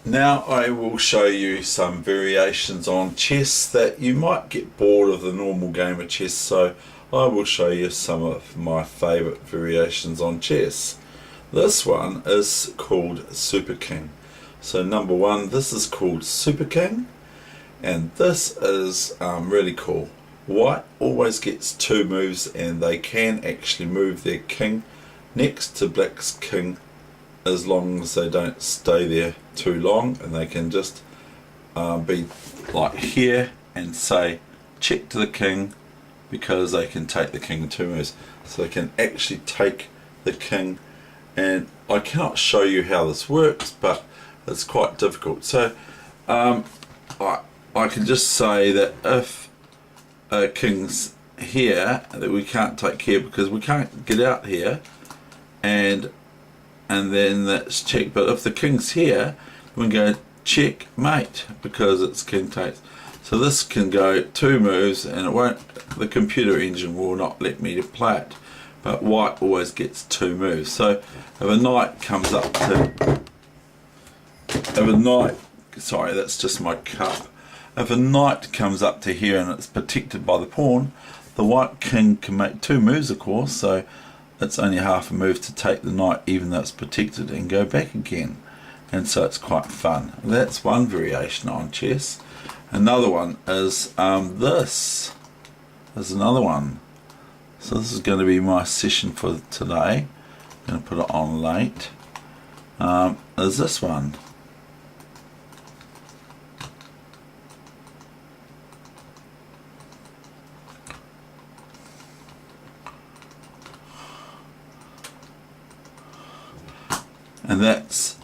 Now I will show you some variations on chess that you might get bored of the normal game of chess, so I will show you some of my favourite variations on chess. This one is called Super King. So number one, this is called Super King, and this is really cool. White always gets two moves, and they can actually move their king next to black's king as long as they don't stay there too long, and they can just be like here and say check to the king, because they can take the king in two moves. So they can actually take the king, and I cannot show you how this works, but it's quite difficult. So I can just say that if a king's here, that we can't take here because we can't get out here, and then that's check. But if the king's here, we can go checkmate because it's king takes. So this can go two moves, and it won't. The computer engine will not let me to play it. But white always gets two moves. So if a knight comes up to, sorry, that's just my cup. If a knight comes up to here and it's protected by the pawn, the white king can make two moves, of course. So it's only half a move to take the knight even though it's protected and go back again, and so it's quite fun. That's one variation on chess. Another one is this. There's another one. So this is going to be my session for today. I'm going to put it on late. Is this one. And that's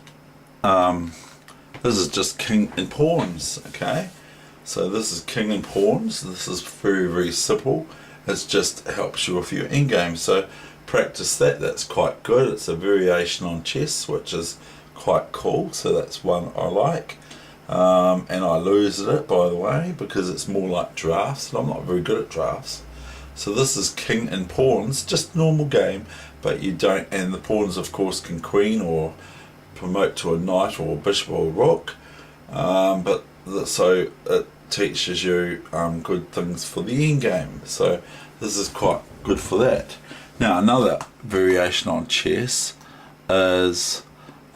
this is just king and pawns. Okay, so this is king and pawns. This is very simple. It just helps you with your endgame, so practice that. That's quite good. It's a variation on chess, which is quite cool, so that's one I like. And I lose at it, by the way, because it's more like drafts, and I'm not very good at drafts. So this is king and pawns, just normal game, but you don't, and the pawns of course can queen or promote to a knight or a bishop or a rook, so it teaches you good things for the end game. So this is quite good for that. Now another variation on chess is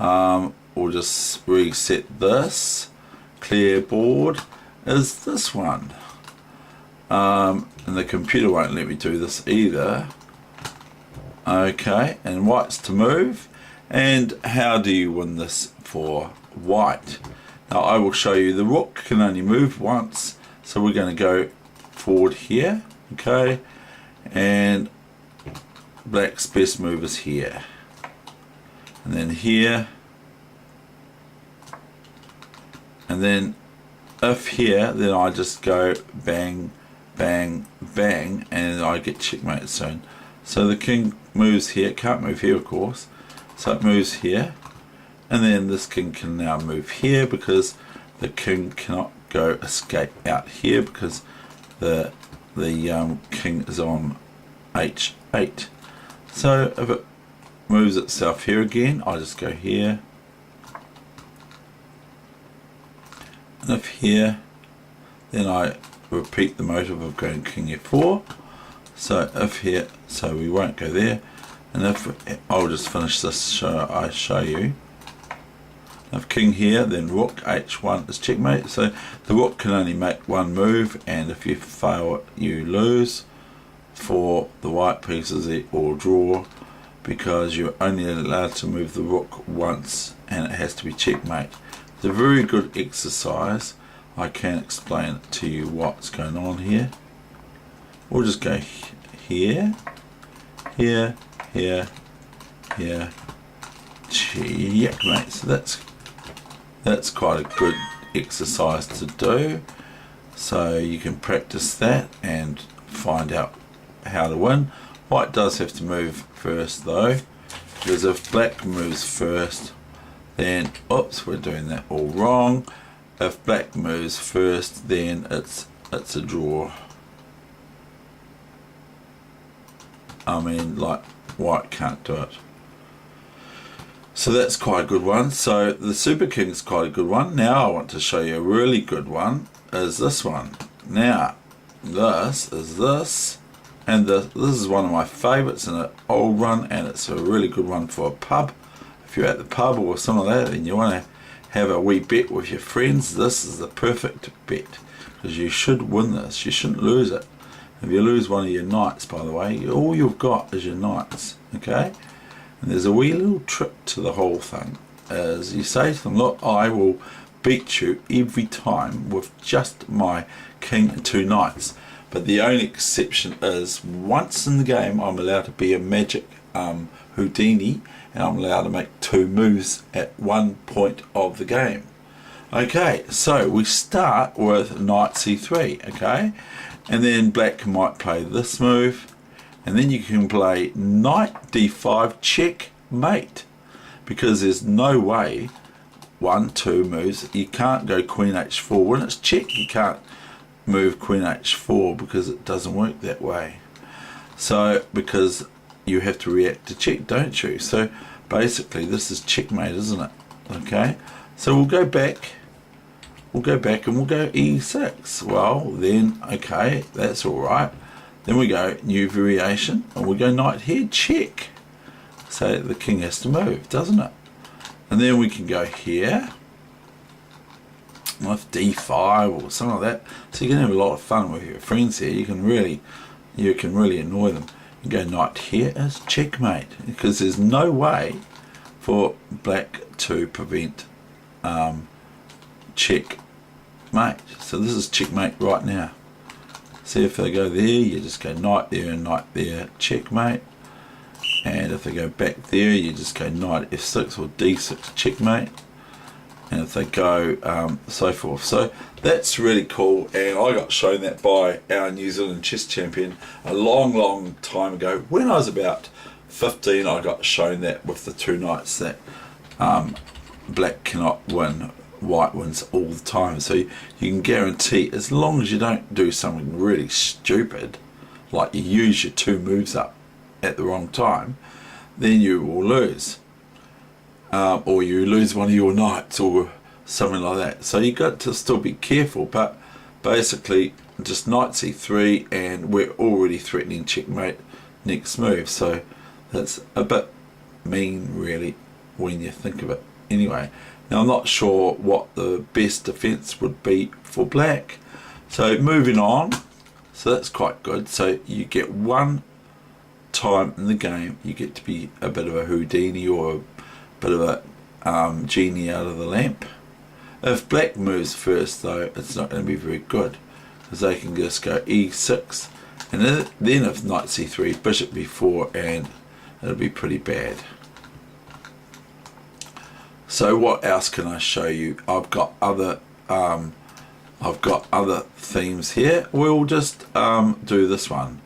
we'll just reset this, clear board, is this one. And the computer won't let me do this either. Okay, and white's to move. And how do you win this for white? Now I will show you. The rook can only move once, so we're going to go forward here. Okay, and black's best move is here, and then here, and then if here, then I just go bang bang bang, and I get checkmate soon. So the king moves here, can't move here of course, so it moves here, and then this king can now move here because the king cannot go escape out here because the king is on h8. So if it moves itself here again, I just go here, and if here, then I repeat the motive of going king f4. So if here, so we won't go there, and if I'll just finish this so I show you. If king here, then rook h1 is checkmate. So the rook can only make one move, and if you fail it, you lose. For the white pieces, it will draw because you're only allowed to move the rook once, and it has to be checkmate. It's a very good exercise. I can't explain it to you what's going on here. We'll just go here, here, here, here, checkmate. So that's quite a good exercise to do. So you can practice that and find out how to win. White does have to move first though, because if black moves first, then oops, we're doing that all wrong. If black moves first, then it's a draw. I mean, like, white can't do it. So that's quite a good one. So the Super King is quite a good one. Now I want to show you a really good one, is this one. Now, this is this, and this is one of my favourites in an old run, and it's a really good one for a pub. If you're at the pub or something like that and you want to have a wee bet with your friends, this is the perfect bet, because you should win this. You shouldn't lose it. If you lose one of your knights, by the way, all you've got is your knights, okay? And there's a wee little trick to the whole thing, is you say to them, look, I will beat you every time with just my king and 2 knights. But the only exception is, once in the game I'm allowed to be a magic Houdini, and I'm allowed to make 2 moves at one point of the game. Okay, so we start with knight c3, okay? And then black might play this move, and then you can play knight d5 checkmate, because there's no way 1, 2 moves, you can't go queen h4. When it's check, you can't move queen h4 because it doesn't work that way. So because you have to react to check, don't you? So basically this is checkmate, isn't it? Okay, so we'll go back and we'll go e6. Well then, okay, that's all right. Then we go new variation and we go knight here, check. So the king has to move, doesn't it? And then we can go here with d5 or something like that. So you can have a lot of fun with your friends here. You can really annoy them. You go knight here as checkmate, because there's no way for black to prevent checkmate. So this is checkmate right now. See, if they go there, you just go knight there and knight there, checkmate. And if they go back there, you just go knight f6 or d6, checkmate. And if they go so forth. So that's really cool, and I got shown that by our New Zealand chess champion a long time ago. When I was about 15, I got shown that with the 2 knights, that black cannot win, white wins all the time. So you can guarantee, as long as you don't do something really stupid, like you use your 2 moves up at the wrong time, then you will lose. Or you lose one of your knights or something like that. So you got to still be careful, but basically just knight c3, and we're already threatening checkmate next move. So that's a bit mean really when you think of it. Anyway, now I'm not sure what the best defense would be for black. So moving on, so that's quite good. So you get 1 time in the game, you get to be a bit of a Houdini or a bit of a genie out of the lamp. If black moves first though, it's not going to be very good, because they can just go e6, and then if knight c3, bishop b4, and it'll be pretty bad. So what else can I show you? I've got other themes here. We'll just do this one,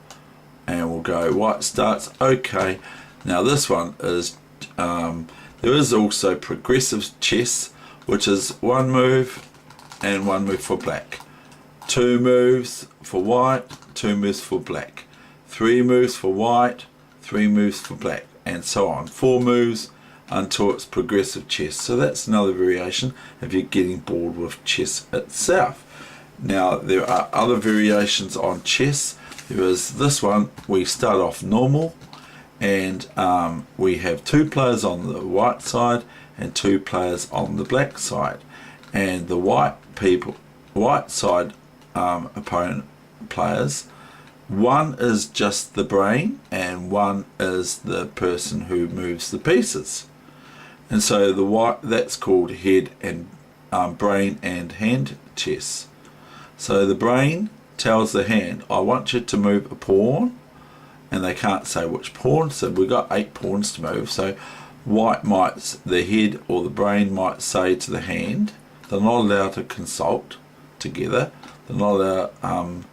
and we'll go white starts. Okay, now this one is there is also progressive chess, which is 1 move and 1 move for black, 2 moves for white, 2 moves for black, 3 moves for white, 3 moves for black, and so on. 4 moves until it's progressive chess. So that's another variation if you're getting bored with chess itself. Now there are other variations on chess. There is this one, we start off normal, and we have 2 players on the white side and 2 players on the black side, and the white side opponent players, 1 is just the brain and 1 is the person who moves the pieces, and so the white, that's called head and brain and hand chess. So the brain tells the hand, I want you to move a pawn, and they can't say which pawn, so we've got 8 pawns to move. So white might, the head or the brain might say to the hand, they're not allowed to consult together, they're not allowed to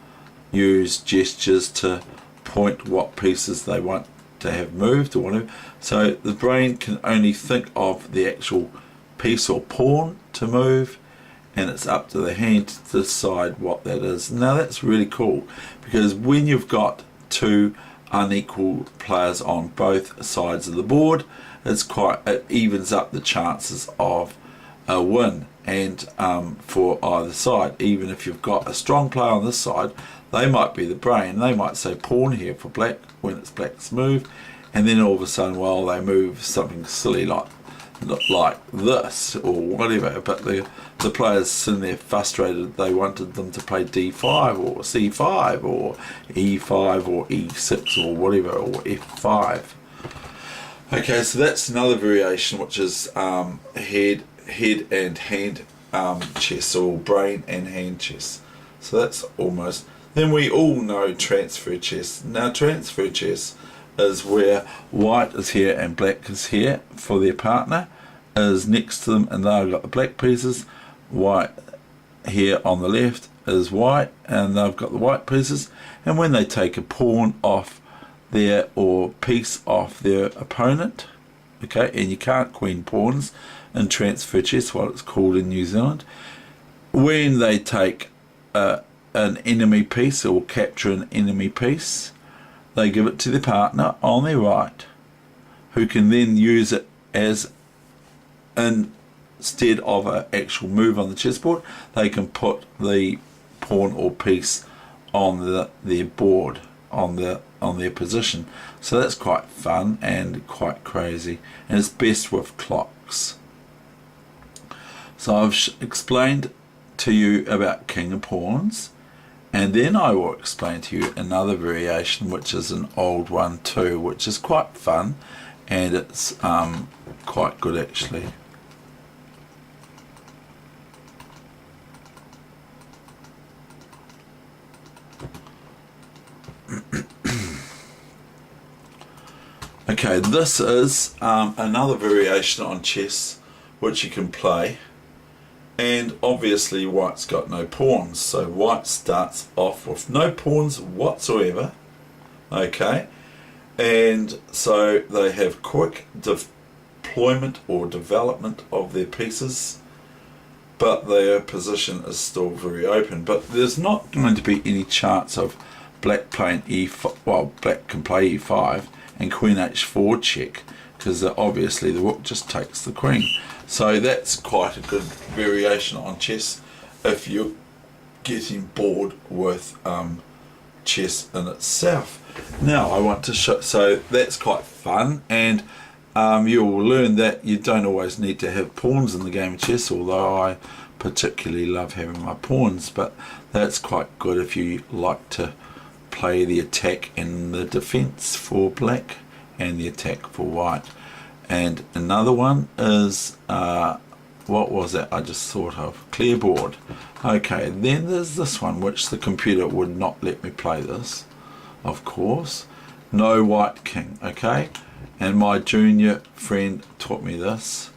use gestures to point what pieces they want to have moved or whatever. So the brain can only think of the actual piece or pawn to move, and it's up to the hand to decide what that is. Now that's really cool, because when you've got 2 unequal players on both sides of the board, it evens up the chances of a win, and for either side. Even if you've got a strong player on this side, they might be the brain. They might say pawn here for black when it's black's move, and then all of a sudden, well, they move something silly like this or whatever, but the players sitting there frustrated. They wanted them to play d5 or c5 or e5 or e6 or whatever, or f5. Okay, so that's another variation, which is head and hand chess, or brain and hand chess. So that's almost. Then we all know transfer chess. Now transfer chess is where white is here and black is here for their partner, is next to them, and they've got the black pieces. White here on the left is white, and they've got the white pieces, and when they take a pawn off their, or piece off their opponent, okay, and you can't queen pawns in transfer chess, what it's called in New Zealand, when they take an enemy piece or capture an enemy piece, they give it to the partner on their right, who can then use it as, instead of an actual move on the chessboard, they can put the pawn or piece on their board, on their position. So that's quite fun and quite crazy, and it's best with clocks. So I've explained to you about king and pawns, and then I will explain to you another variation, which is an old one too, which is quite fun, and it's quite good actually. Okay, this is another variation on chess which you can play, and obviously white's got no pawns, so white starts off with no pawns whatsoever, okay, and so they have quick deployment or development of their pieces, but their position is still very open. But there's not going to be any chance of black playing e5, well, black can play e5 and queen h4 check, because obviously the rook just takes the queen. So that's quite a good variation on chess if you're getting bored with chess in itself. Now I want to show, so that's quite fun, and you will learn that you don't always need to have pawns in the game of chess, although I particularly love having my pawns, but that's quite good if you like to play the attack and the defense for black and the attack for white. And another one is what was that I just thought of? Clear board. Okay, then there's this one, which the computer would not let me play this, of course. No white king, okay, and my junior friend taught me this.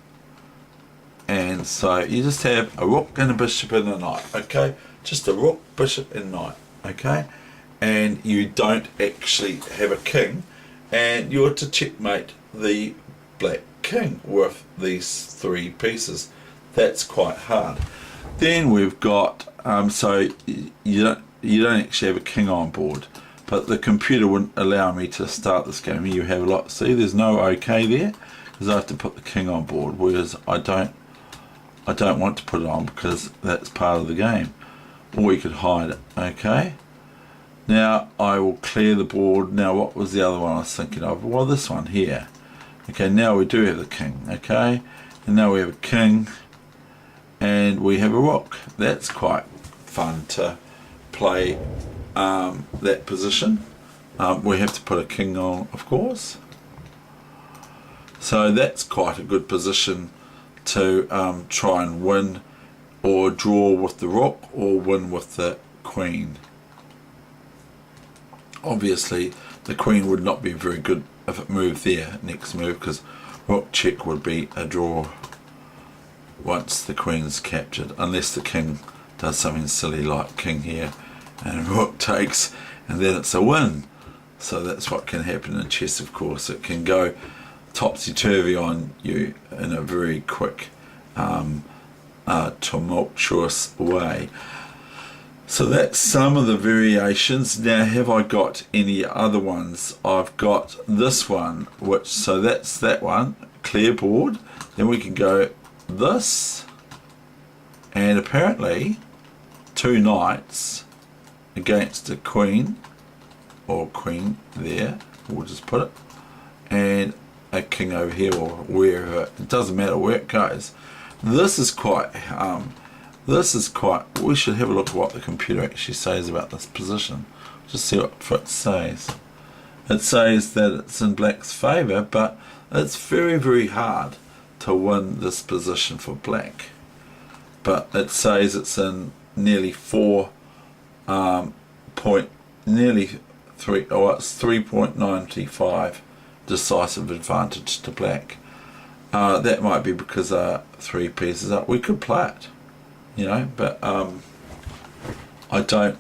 And so you just have a rook and a bishop and a knight, okay, just a rook, bishop and knight, okay, and you don't actually have a king, and you're to checkmate the black king with these three pieces. That's quite hard. Then we've got so you don't actually have a king on board, but the computer wouldn't allow me to start this game. You have a lot, see there's no OK there, because I have to put the king on board, whereas I don't want to put it on because that's part of the game, or you could hide it. Okay, now I will clear the board. Now what was the other one I was thinking of? Well, this one here. Okay, now we do have the king, okay, and now we have a king and we have a rook. That's quite fun to play that position. We have to put a king on, of course, so that's quite a good position to try and win or draw with the rook or win with the queen. Obviously the queen would not be very good if it moved there, next move, because rook check would be a draw once the queen's captured, unless the king does something silly like king here and rook takes, and then it's a win. So that's what can happen in chess, of course. It can go topsy-turvy on you in a very quick tumultuous way. So that's some of the variations. Now, have I got any other ones? I've got this one, which, so that's that one, clear board. Then we can go this, and apparently 2 knights against a queen, or queen there, we'll just put it, and a king over here or wherever. It doesn't matter where it goes. This is quite, we should have a look at what the computer actually says about this position. Just see what it says. It says that it's in black's favour, but it's very, very hard to win this position for black. But it says it's in nearly 3.95 decisive advantage to black. That might be because 3 pieces up. We could play it, you know, but I don't,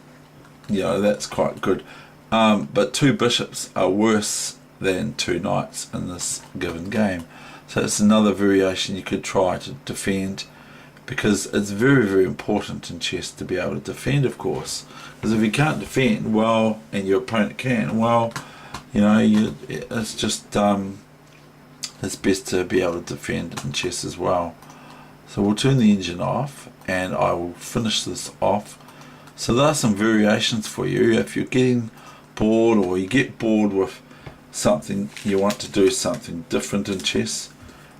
you know, that's quite good. But 2 bishops are worse than 2 knights in this given game. So it's another variation you could try to defend, because it's very, very important in chess to be able to defend, of course. Because if you can't defend well and your opponent can, well, you know, it's just it's best to be able to defend in chess as well. So we'll turn the engine off and I will finish this off. So there are some variations for you if you're getting bored, or you get bored with something, you want to do something different in chess.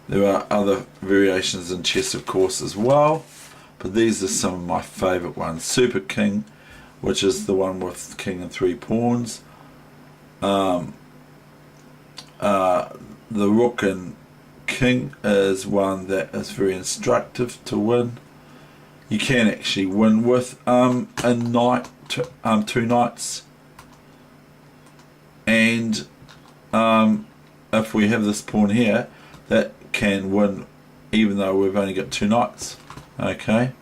There are other variations in chess, of course, as well, but these are some of my favourite ones. Super King, which is the one with king and 3 pawns. The Rook and King is one that is very instructive to win. You can actually win with a knight, 2 knights, and if we have this pawn here, that can win even though we've only got 2 knights. Okay,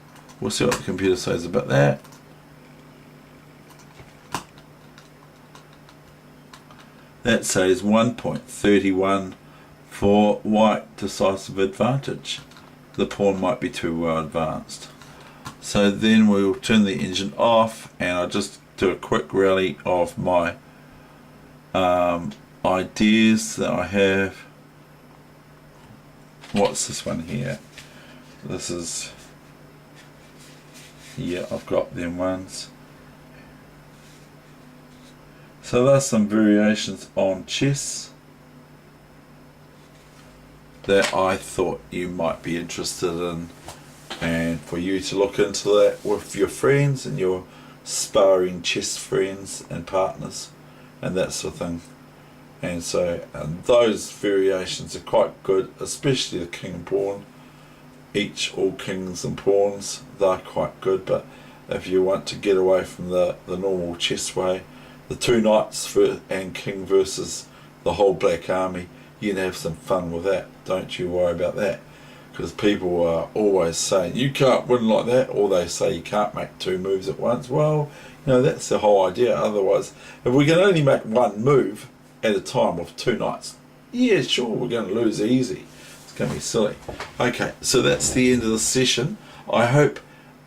we'll see what the computer says about that. That says 1.31 for white decisive advantage. The pawn might be too well advanced. So then we'll turn the engine off and I'll just do a quick rally of my ideas that I have. What's this one here? This is, yeah, I've got them ones. So there's some variations on chess that I thought you might be interested in, and for you to look into that with your friends and your sparring chess friends and partners and that sort of thing. And so those variations are quite good, especially the king and pawn. All kings and pawns, they're quite good, but if you want to get away from the normal chess way, the 2 knights and king versus the whole black army, you can have some fun with that. Don't you worry about that, because people are always saying you can't win like that, or they say you can't make 2 moves at once. Well, you know, that's the whole idea. Otherwise, if we can only make 1 move at a time with 2 knights, yeah, sure, we're going to lose easy. It's going to be silly. Okay, so that's the end of the session. I hope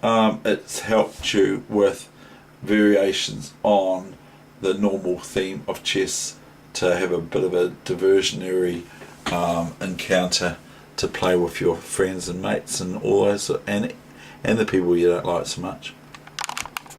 it's helped you with variations on the normal theme of chess, to have a bit of a diversionary encounter to play with your friends and mates and all those, and the people you don't like so much.